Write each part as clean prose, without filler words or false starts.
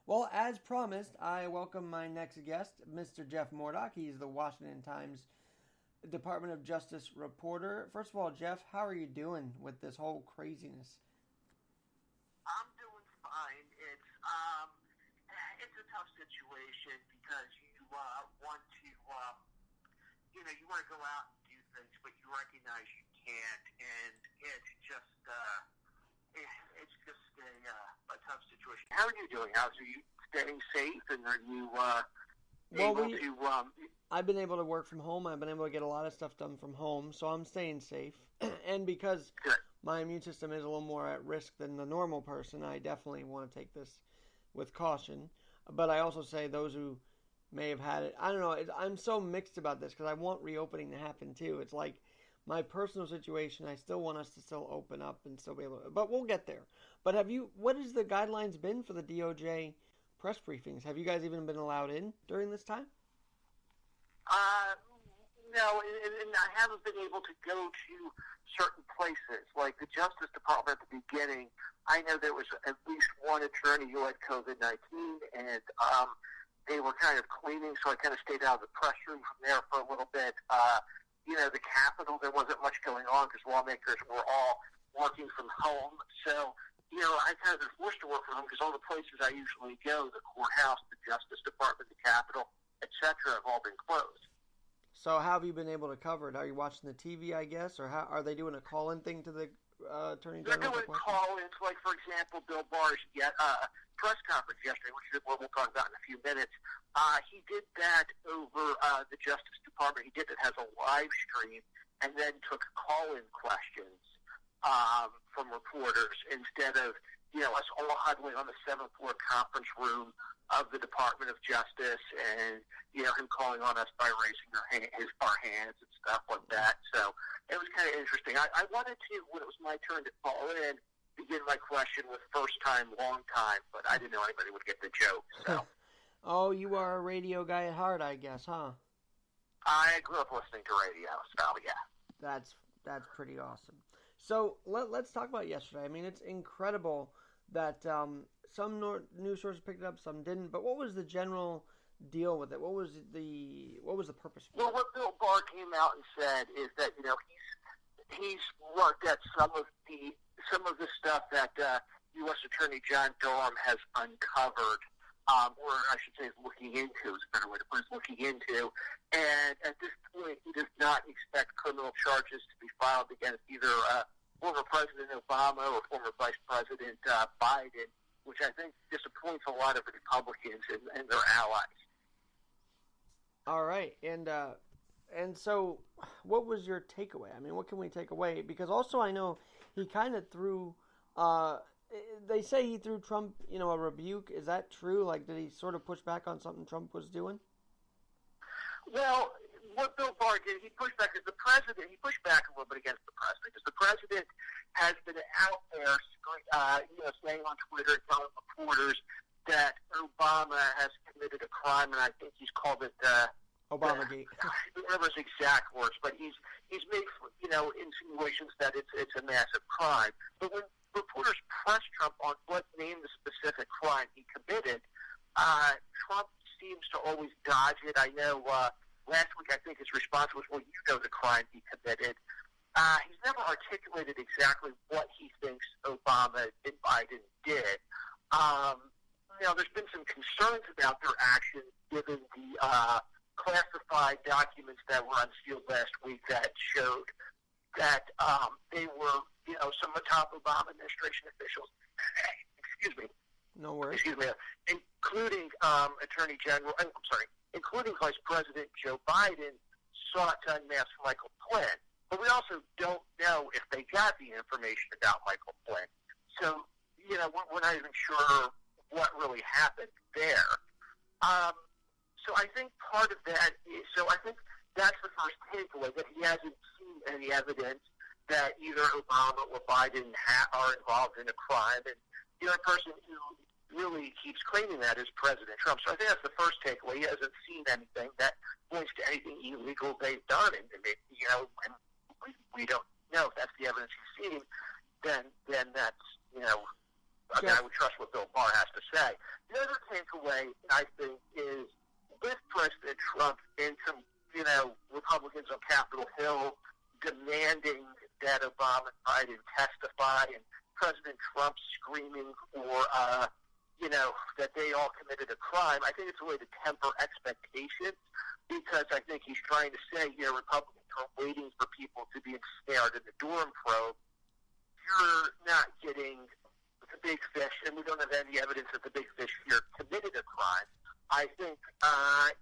Well, as promised, I welcome my next guest, Mr. Jeff Mordock. He's the Washington Times Department of Justice reporter. First of all, Jeff, how are you doing with this whole craziness? I'm doing fine. It's a tough situation because you want to you want to go out and do things, but you recognize you can't, and it's just a tough situation. How are you doing? Are you staying safe, and are you able to? I've been able to work from home. I've been able to get a lot of stuff done from home, so I'm staying safe. And because my immune system is a little more at risk than the normal person, I definitely want to take this with caution. But I also say those who may have had it, I don't know, I'm so mixed about this because I want reopening to happen too. It's like my personal situation, I still want us to still open up and still be able to, but we'll get there. But what has the guidelines been for the DOJ press briefings? Have you guys even been allowed in during this time? No, and I haven't been able to go to certain places. Like the Justice Department at the beginning, I know there was at least one attorney who had COVID-19, and they were kind of cleaning, so I kind of stayed out of the press room from there for a little bit. The Capitol, there wasn't much going on because lawmakers were all working from home. So, I kind of been forced to work from home because all the places I usually go, the courthouse, the Justice Department, the Capitol, etc., have all been closed. So how have you been able to cover it? Are you watching the TV, I guess, or how are they doing a call-in thing to the Attorney General? They're doing call-ins, like, for example, Bill Barr's press conference yesterday, which is what we'll talk about in a few minutes. He did that over the Justice Department. He did it as a live stream and then took call-in questions from reporters instead of, us all huddling on the seventh floor conference room of the Department of Justice and, him calling on us by raising our hands and stuff like that. So it was kind of interesting. I wanted to, when it was my turn to call in, begin my question with first time, long time, but I didn't know anybody would get the joke. So. Oh, you are a radio guy at heart, I guess, huh? I grew up listening to radio, so yeah. That's pretty awesome. So let's talk about yesterday. I mean, it's incredible that some news sources picked it up, some didn't. But what was the general deal with it? What was the purpose? Well, what Bill Barr came out and said is that he's looked at some of the stuff that U.S. Attorney John Durham has uncovered, or I should say, is looking into. Is a better way to put it. Looking into, and at this point, he does not expect criminal charges to be filed against either former President Obama or former Vice President Biden, which I think disappoints a lot of the Republicans and their allies. All right, and so what was your takeaway? I mean, what can we take away? Because also I know he kind of threw. They say he threw Trump, a rebuke. Is that true? Like, did he sort of push back on something Trump was doing? Well, what Bill Barr did, he pushed back because the president. He pushed back a little bit against the president because the president has been out there, saying on Twitter and telling reporters that Obama has committed a crime, and I think he's called it Obamagate. I don't remember his exact words, but he's made insinuations that it's a massive crime. But when reporters pressed Trump on what name the specific crime he committed, Trump seems to always dodge it. I know last week I think his response was, well, the crime he committed. He's never articulated exactly what he thinks Obama and Biden did. There's been some concerns about their actions given the classified documents that were unsealed last week that showed that they were, some of the top Obama administration officials, excuse me. No worries. Excuse me. Including including Vice President Joe Biden sought to unmask Michael Flynn. But we also don't know if they got the information about Michael Flynn. So, we're not even sure what really happened there. So I think part of that is, I think that's the first takeaway, that he hasn't seen any evidence that either Obama or Biden are involved in a crime. And the other person who really keeps claiming that is President Trump. So I think that's the first takeaway. He hasn't seen anything that points to anything illegal they've done. And when we don't know if that's the evidence he's seen, then that's, I mean, I would trust what Bill Barr has to say. The other takeaway, I think, is with President Trump and some, Republicans on Capitol Hill demanding that Obama and Biden testify, and President Trump screaming for, that they all committed a crime. I think it's a way to temper expectations, because I think he's trying to say, Republicans are waiting for people to be ensnared in the Durham probe. You're not getting the big fish, and we don't have any evidence that the big fish here committed a crime. I think,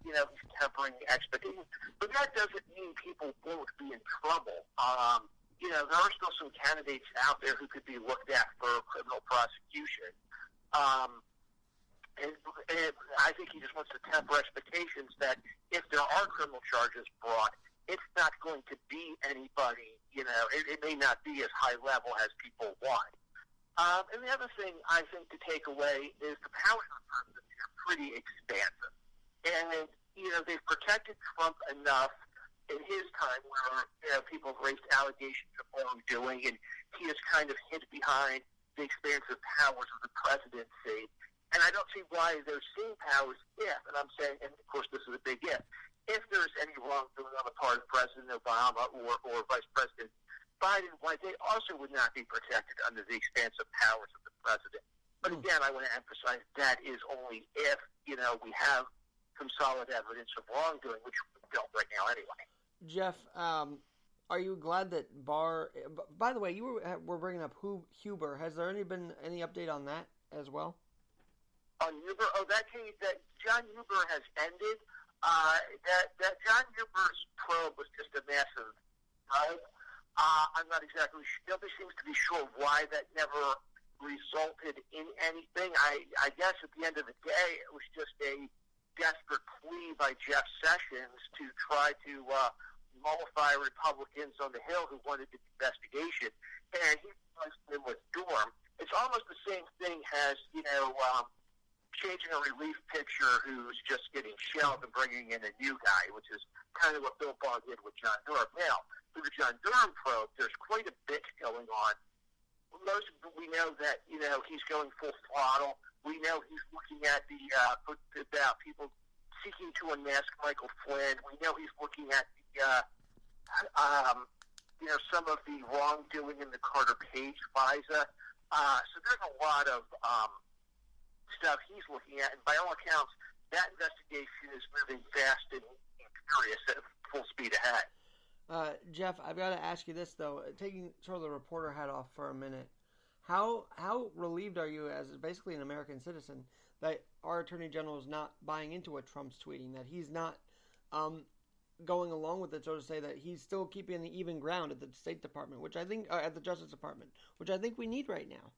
he's tempering expectations. But that doesn't mean people won't be in trouble. There are still some candidates out there who could be looked at for criminal prosecution. And I think he just wants to temper expectations that if there are criminal charges brought, it's not going to be anybody, it may not be as high level as people want. And the other thing I think to take away is the powers of the president are pretty expansive. And, they've protected Trump enough in his time where, people have raised allegations of wrongdoing, and he has kind of hid behind the expansive powers of the presidency. And I don't see why those same powers, and I'm saying, and of course this is a big if there's any wrongdoing on the part of President Obama or Vice President Biden, why they also would not be protected under the expansive powers of the president. But again, I want to emphasize that is only if, we have some solid evidence of wrongdoing, which we don't right now anyway. Jeff, are you glad that Barr... By the way, you were bringing up Huber. Has there been any update on that as well? On Huber? Oh, that John Huber has ended. That John Huber's probe was just a massive probe. I'm not exactly sure. Nobody seems to be sure why that never resulted in anything. I guess at the end of the day, it was just a desperate plea by Jeff Sessions to try to mollify Republicans on the Hill who wanted the investigation. And he replaced him with Durham. It's almost the same thing as, changing a relief pitcher who's just getting shelved and bringing in a new guy, which is kind of what Bill Barr did with John Durham. Now, through the John Durham probe, there's quite a bit going on. We know that, he's going full throttle. We know he's looking at about people seeking to unmask Michael Flynn. We know he's looking at some of the wrongdoing in the Carter Page FISA. So there's a lot of stuff he's looking at, and by all accounts, that investigation is moving fast and furious at full speed ahead. Jeff, I've got to ask you this, though. Taking sort of the reporter hat off for a minute, how relieved are you as basically an American citizen that our Attorney General is not buying into what Trump's tweeting, that he's not going along with it, so to say, that he's still keeping an even ground at the State Department, which I think, at the Justice Department, which I think we need right now?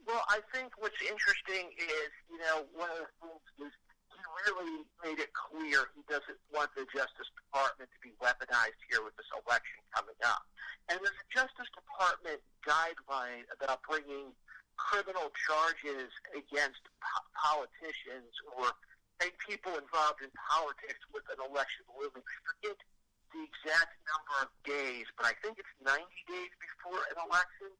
Well, I think what's interesting is, one of the things is he really made it clear he doesn't want the Justice Department to be weaponized here with this election coming up. And there's a Justice Department guideline about bringing criminal charges against politicians or people involved in politics with an election looming. I forget the exact number of days, but I think it's 90 days before an election.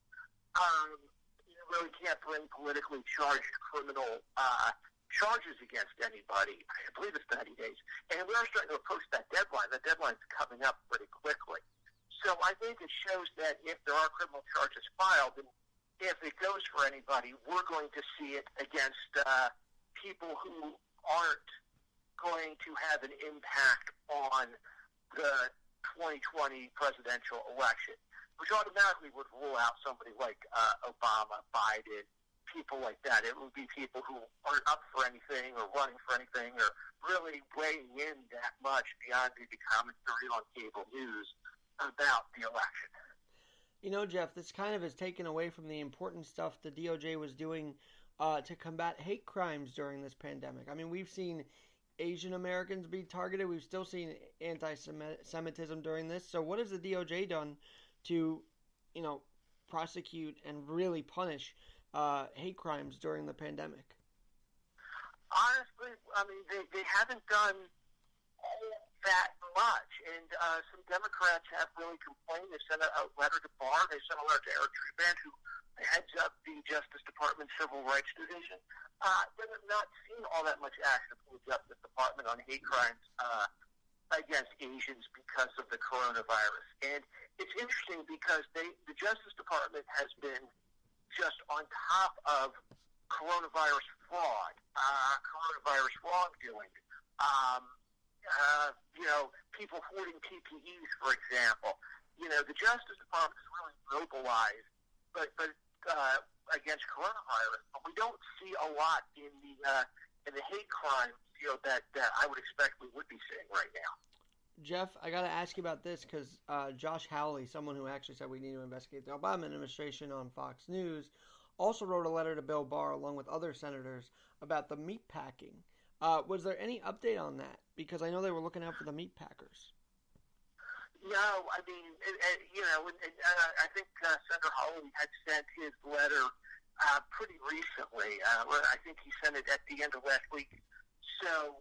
Really can't bring politically charged criminal charges against anybody. I believe it's 90 days. And we are starting to approach that deadline. The deadline's coming up pretty quickly. So I think it shows that if there are criminal charges filed, and if it goes for anybody, we're going to see it against people who aren't going to have an impact on the 2020 presidential election, which automatically would rule out somebody like Obama, Biden, people like that. It would be people who aren't up for anything or running for anything or really weighing in that much beyond maybe commentary on cable news about the election. Jeff, this kind of has taken away from the important stuff the DOJ was doing to combat hate crimes during this pandemic. I mean, we've seen Asian Americans be targeted. We've still seen anti-Semitism during this. So what has the DOJ done to, prosecute and really punish hate crimes during the pandemic? Honestly, I mean, they haven't done that much. And some Democrats have really complained. They sent a letter to Barr. They sent a letter to Eric Trubant, who heads up the Justice Department Civil Rights Division. They have not seen all that much action from the Justice Department on hate crimes against Asians because of the coronavirus. And it's interesting because the Justice Department has been just on top of coronavirus fraud, coronavirus wrongdoing, people hoarding PPEs, for example. The Justice Department is really mobilized, but against coronavirus. But we don't see a lot in the hate crime field that I would expect we would be seeing right now. Jeff, I got to ask you about this because Josh Hawley, someone who actually said we need to investigate the Obama administration on Fox News, also wrote a letter to Bill Barr along with other senators about the meat packing. Was there any update on that? Because I know they were looking out for the meat packers. No, I mean, I think Senator Hawley had sent his letter pretty recently. I think he sent it at the end of last week. So,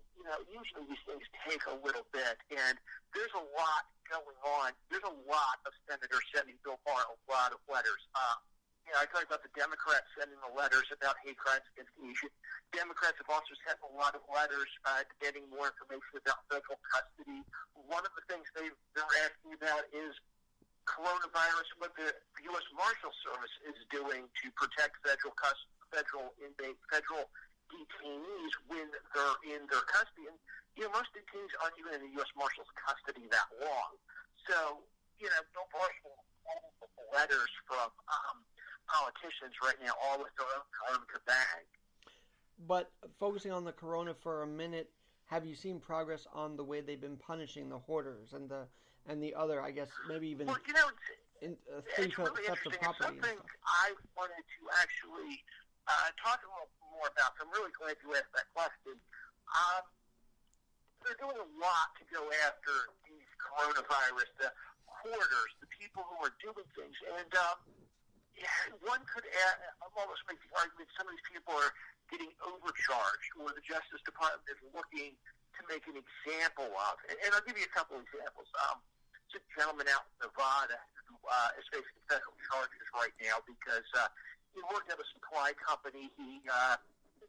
usually these things take a little bit, and there's a lot going on. There's a lot of senators sending Bill Barr a lot of letters. I talked about the Democrats sending the letters about hate crimes against Asians. Democrats have also sent a lot of letters getting more information about federal custody. One of the things they're asking about is coronavirus, what the U.S. Marshal Service is doing to protect federal inmates, federal detainees when they're in their custody. And, most detainees aren't even in the U.S. Marshal's custody that long. So, Bill Barr's letters from politicians right now, all with their own time to bag. But focusing on the corona for a minute, have you seen progress on the way they've been punishing the hoarders and the other, I guess, maybe even well, theft really of property? It's something I wanted to actually talk a little more about. So I'm really glad you asked that question. They're doing a lot to go after these coronavirus, the hoarders, the people who are doing things. And one could almost make the argument some of these people are getting overcharged, or the Justice Department is looking to make an example of. And I'll give you a couple examples. There's a gentleman out in Nevada who is facing federal charges right now because he worked at a supply company. He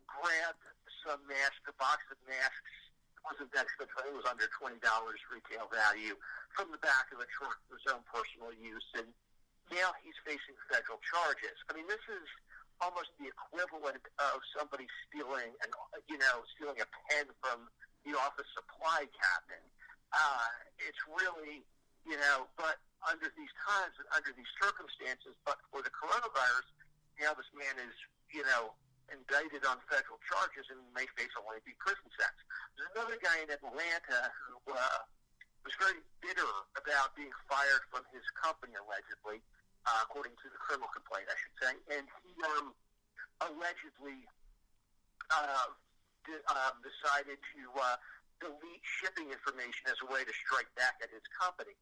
grabbed some masks, a box of masks. It wasn't that expensive. It was under $20 retail value from the back of the truck for his own personal use. And now he's facing federal charges. I mean, this is almost the equivalent of somebody stealing a pen from the office supply captain. It's really, but under these times and under these circumstances, but for the coronavirus, now this man is, indicted on federal charges and may face a lengthy prison sentence. There's another guy in Atlanta who was very bitter about being fired from his company, allegedly, according to the criminal complaint, I should say. And he allegedly decided to delete shipping information as a way to strike back at his company.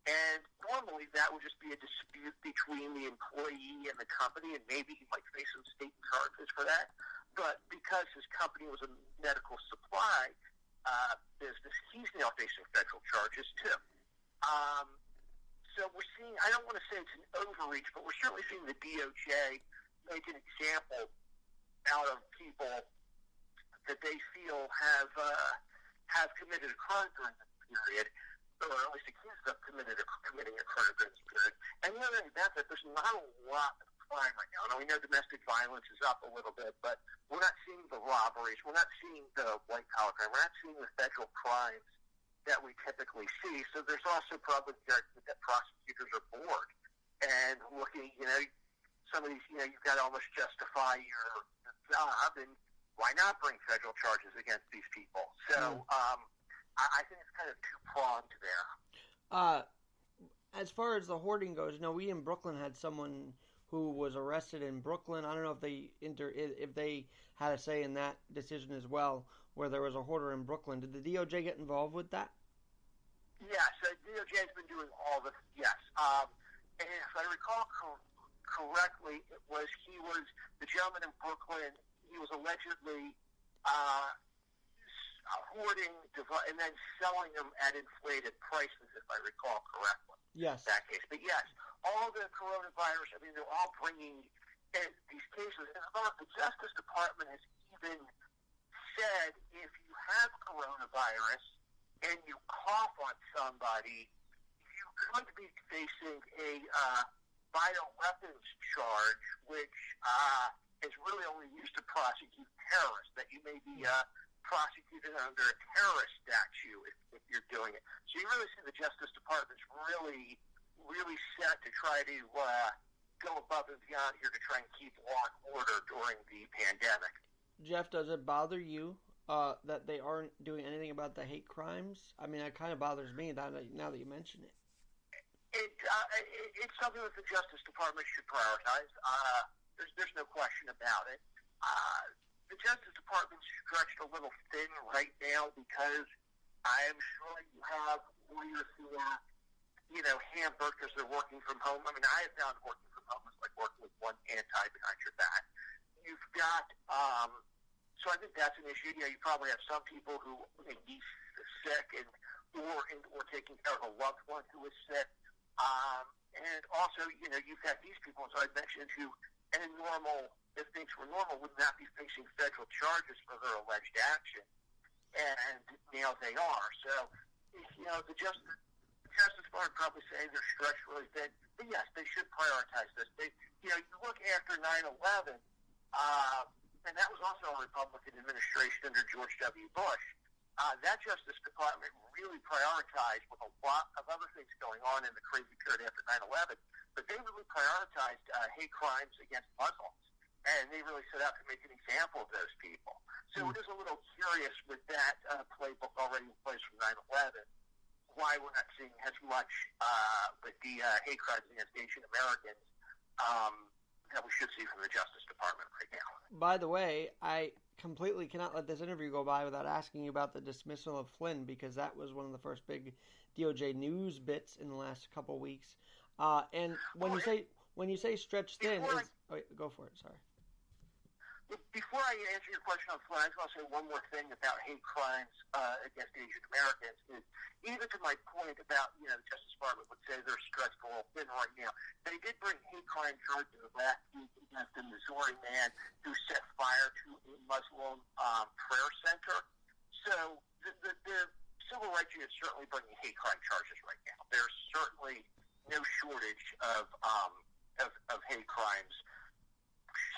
And normally that would just be a dispute between the employee and the company, and maybe he might face some state charges for that. But because his company was a medical supply business, he's now facing federal charges too. So we're seeing, I don't want to say it's an overreach, but we're certainly seeing the DOJ make an example out of people that they feel have committed a crime during this period, or at least accused of committing a crime during this period. And the other thing about that, there's not a lot of crime right now. Now, we know domestic violence is up a little bit, but we're not seeing the robberies. We're not seeing the white-collar crime. We're not seeing the federal crimes that we typically see. So there's also probably the argument that prosecutors are bored and looking, some of these, you've got to almost justify your job, and why not bring federal charges against these people? So I think it's kind of two-pronged there. As far as the hoarding goes, we in Brooklyn had someone who was arrested in Brooklyn. I don't know if they had a say in that decision as well, where there was a hoarder in Brooklyn. Did the DOJ get involved with that? Yes, the DOJ has been doing all this. Yes, and if I recall correctly, he was the gentleman in Brooklyn. He was allegedly hoarding, and then selling them at inflated prices, if I recall correctly. Yes. That case. But yes, all the coronavirus, I mean, they're all bringing these cases. And the Justice Department has even said if you have coronavirus and you cough on somebody, you could be facing a bioweapons charge, which is really only used to prosecute terrorists, that you may be prosecuted under a terrorist statute if you're doing it. So you really see the Justice Department's really, really set to try to go above and beyond here to try and keep law and order during the pandemic. Jeff, does it bother you that they aren't doing anything about the hate crimes? I mean, it kind of bothers me now that you mention it. It's something that the Justice Department should prioritize. There's no question about it. The Justice Department's stretched a little thin right now because I am sure you have lawyers who are, hampered because they're working from home. I mean, I have found working from home is like working with one hand tied behind your back. You've got, so I think that's an issue. You probably have some people who may be sick or taking care of a loved one who is sick. And also, you've got these people, as I mentioned, who, if things were normal, would not be facing federal charges for their alleged action. And now they are. So, the Justice Department probably saying they're stretched really thin. But yes, they should prioritize this. You look after 9/11, and that was also a Republican administration under George W. Bush. That Justice Department really prioritized, with a lot of other things going on in the crazy period after 9/11, but they really prioritized hate crimes against Muslims, and they really set out to make an example of those people. So it is a little curious with that playbook already in place from 9/11, why we're not seeing as much with the hate crimes against Asian Americans that we should see from the Justice Department right now. By the way, I completely cannot let this interview go by without asking you about the dismissal of Flynn, because that was one of the first big DOJ news bits in the last couple of weeks. And when you say stretched thin, go for it. Sorry. Before I answer your question on Flynn, I just want to say one more thing about hate crimes against Asian Americans. Is even to my point about, the Justice Department would say they're stretched a little thin right now. They did bring hate crime charges last week against a Missouri man who set fire to a Muslim prayer center. So the civil rights unit is certainly bringing hate crime charges right now. There's certainly no shortage of hate crimes.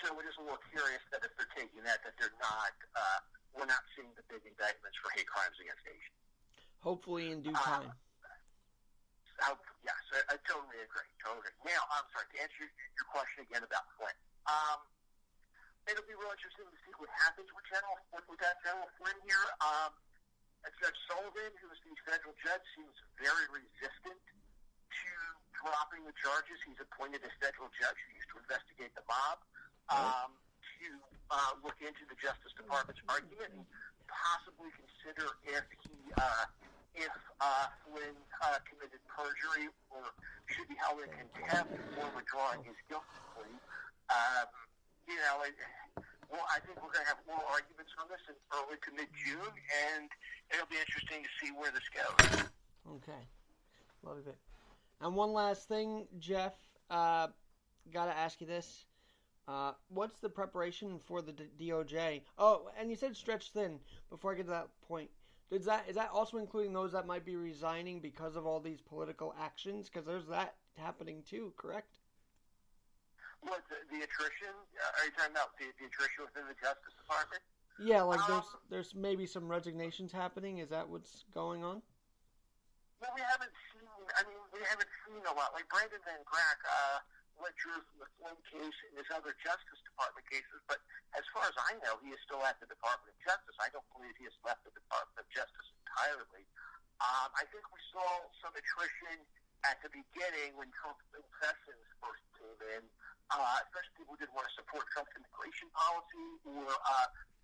So it is a little curious that if they're taking that they're not, we're not seeing the big indictments for hate crimes against Asians. Hopefully in due time. Yes, I totally agree. Now, I'm sorry, to answer your question again about Flynn. It'll be real interesting to see what happens with General Flynn here. Judge Sullivan, who is the federal judge, seems very resistant to dropping the charges. He's appointed as federal judge who used to investigate the mob. To look into the Justice Department's argument and possibly consider if Flynn committed perjury or should be held in contempt for withdrawing his guilty plea. I think we're going to have more arguments on this in early to mid-June, and it'll be interesting to see where this goes. Okay. Love it. And one last thing, Jeff, got to ask you this. What's the preparation for the DOJ? Oh, and you said stretched thin. Before I get to that point, is that also including those that might be resigning because of all these political actions? Because there's that happening too, correct? What, the attrition? Are you talking about the attrition within the Justice Department? Yeah, like there's maybe some resignations happening. Is that what's going on? Well, we haven't seen a lot. Like Brandon Van Grack withdrew from the Flynn case and his other Justice Department cases, but as far as I know, he is still at the Department of Justice. I don't believe he has left the Department of Justice entirely. I think we saw some attrition at the beginning when Trump's impressions first came in, especially people who didn't want to support Trump's immigration policy or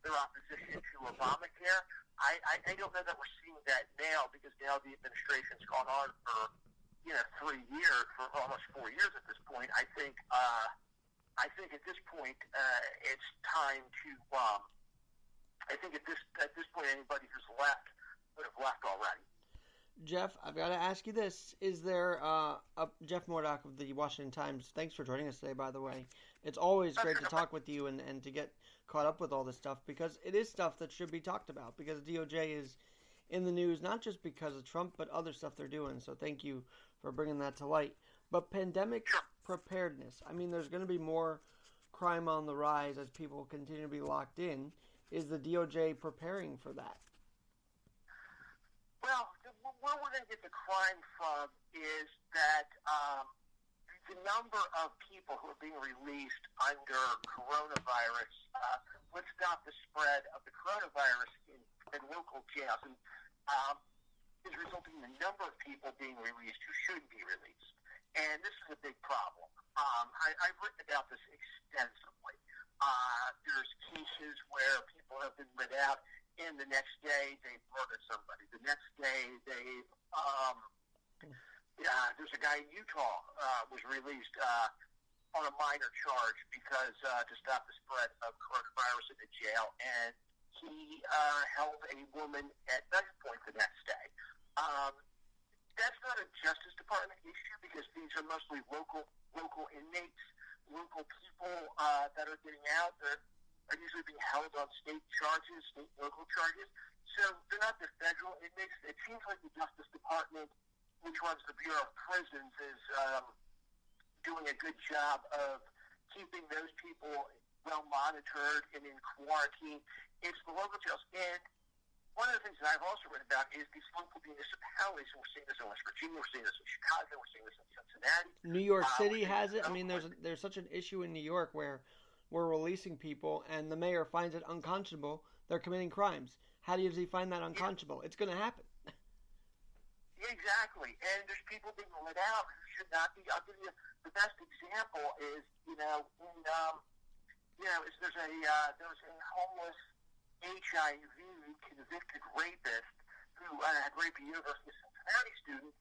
their opposition to Obamacare. I don't know that we're seeing that now, because now the administration's gone on for 3 years, for almost 4 years at this point. I think at this point it's time to I think at this point, anybody who's left would have left already. Jeff, I've got to ask you this. Is there Jeff Mordock of the Washington Times, thanks for joining us today, by the way. It's always great to talk with you and to get caught up with all this stuff, because it is stuff that should be talked about, because DOJ is in the news, not just because of Trump, but other stuff they're doing. So thank you for bringing that to light. But pandemic preparedness, I mean, there's going to be more crime on the rise as people continue to be locked in. Is the DOJ preparing for that? Well, where we're going to get the crime from is that the number of people who are being released under coronavirus would stop the spread of the coronavirus in local jails, and is resulting in the number of people being released who shouldn't be released. And this is a big problem. I've written about this extensively. There's cases where people have been let out, and the next day they murdered somebody. The next day there's a guy in Utah was released on a minor charge because to stop the spread of coronavirus in the jail, and he held a woman at gunpoint the next day. That's not a Justice Department issue because these are mostly local inmates, local people that are getting out. Are usually being held on state charges, state and local charges. So they're not the federal inmates. It seems like the Justice Department, which runs the Bureau of Prisons, is doing a good job of keeping those people well monitored and in quarantine. It's the local jails. And one of the things that I've also written about is these local municipalities, and we're seeing this in West Virginia, we're seeing this in Chicago, we're seeing this in Cincinnati. New York City has it. I mean, there's such an issue in New York where we're releasing people, and the mayor finds it unconscionable they're committing crimes. How does he find that unconscionable? It's going to happen. Yeah, exactly. And there's people being let out who should not be. I'll give you the best example is, there was a homeless HIV convicted rapist who had raped a University of Cincinnati student,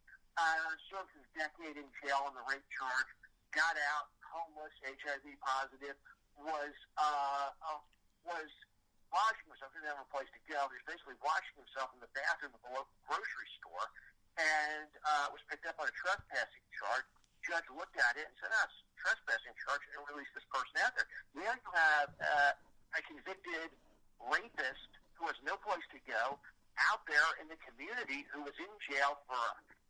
served his decade in jail on the rape charge, got out, homeless, HIV positive, was washing himself. He didn't have a place to go. He was basically washing himself in the bathroom of a local grocery store, and was picked up on a trespassing charge. Judge looked at it and said, "It's a trespassing charge," and released this person out there. Now you have a convicted rapist who has no place to go out there in the community, who was in jail for,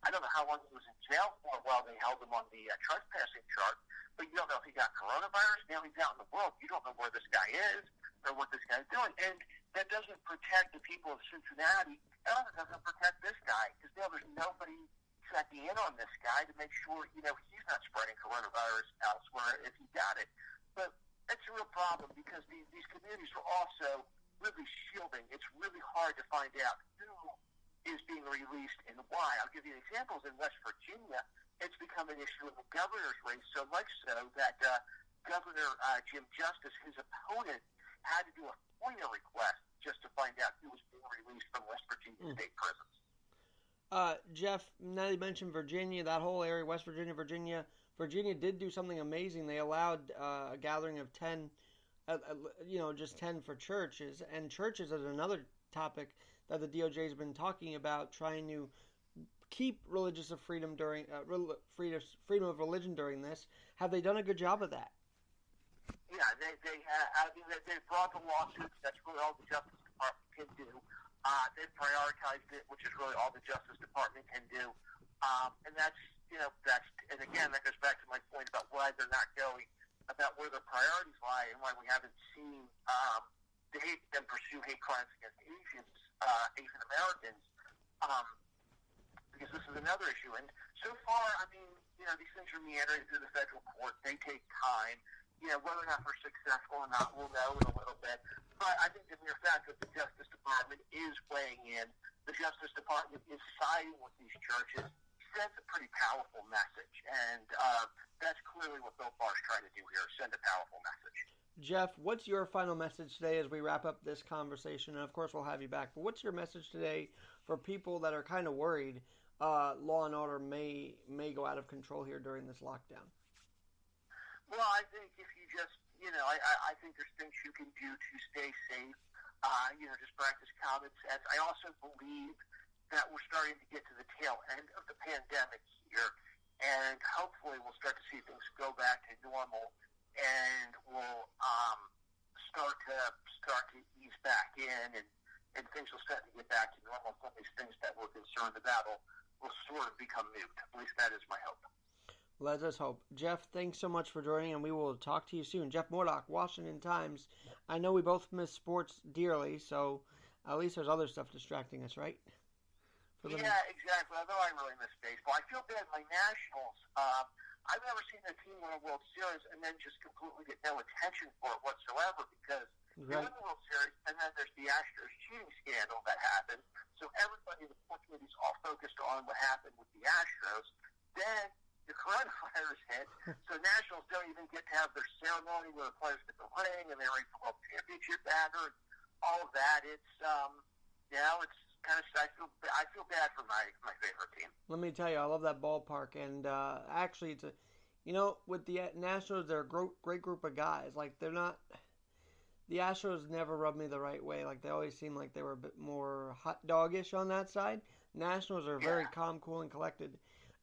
I don't know how long he was in jail for while they held him on the trespassing charge, but you don't know if he got coronavirus. Now he's out in the world. You don't know where this guy is or what this guy's doing. And that doesn't protect the people of Cincinnati. It also doesn't protect this guy, because now there's nobody checking in on this guy to make sure, he's not spreading coronavirus elsewhere if he got it. But that's a real problem, because these communities are also really shielding. It's really hard to find out who is being released and why. I'll give you examples. In West Virginia, it's become an issue in the governor's race, so much so that Governor Jim Justice, his opponent, had to do a FOIA request just to find out who was being released from West Virginia state prisons. Jeff, now you mentioned Virginia, that whole area, West Virginia, Virginia did do something amazing. They allowed a gathering of 10, just 10 for churches. And churches is another topic that the DOJ has been talking about, trying to keep religious freedom during freedom of religion during this. Have they done a good job of that? Yeah, they brought the lawsuits. That's really all the Justice Department can do. They've prioritized it, which is really all the Justice Department can do. And and again, that goes back to my point about why they're not going, about where their priorities lie, and why we haven't seen them pursue hate crimes against Asian Americans, because this is another issue. And so far, these things are meandering through the federal court. They take time. Whether or not we're successful or not, we'll know in a little bit. But I think the mere fact that the Justice Department is weighing in, the Justice Department is siding with these churches, sends a pretty powerful message. And that's clearly what Bill Barr's trying to do here, send a powerful message. Jeff, what's your final message today as we wrap up this conversation? And, of course, we'll have you back. But what's your message today for people that are kind of worried law and order may go out of control here during this lockdown? Well, I think if you just, I think there's things you can do to stay safe. just practice common sense. I also believe that we're starting to get to the tail end of the pandemic here, and hopefully we'll start to see things go back to normal, and we'll start to ease back in, and things will start to get back to normal. Some of these things that we're concerned about will sort of become moot. At least that is my hope. Let us hope. Jeff, thanks so much for joining, and we will talk to you soon. Jeff Mordock, Washington Times. I know we both miss sports dearly, so at least there's other stuff distracting us, right? Yeah, exactly. Although I really miss baseball. I feel bad. My Nationals, I've never seen a team win a World Series and then just completely get no attention for it whatsoever, because they win the World Series and then there's the Astros cheating scandal that happened. So everybody in the sports media is all focused on what happened with the Astros. Then the coronavirus hit, so Nationals don't even get to have their ceremony where the players get the ring and they ring the World Championship banner and all of that. It's it's kind of, I feel bad for my favorite team. Let me tell you, I love that ballpark, and actually, it's with the Nationals, they're a great group of guys. Like, they're not. The Astros never rubbed me the right way. Like, they always seemed like they were a bit more hot doggish on that side. Nationals are very calm, cool, and collected,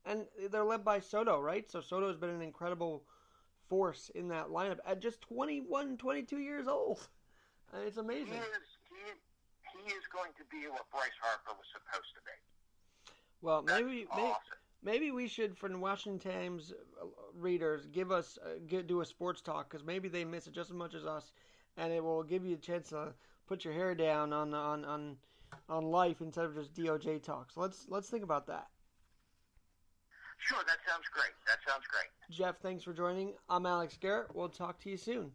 and they're led by Soto, right? So Soto's been an incredible force in that lineup at just 21, 22 years old. It's amazing. He is going to be what Bryce Harper was supposed to be. Well, maybe we should, for the Washington Times readers, do a sports talk, because maybe they miss it just as much as us, and it will give you a chance to put your hair down on life instead of just DOJ talk. So let's think about that. Sure, that sounds great. Jeff, thanks for joining. I'm Alex Garrett. We'll talk to you soon.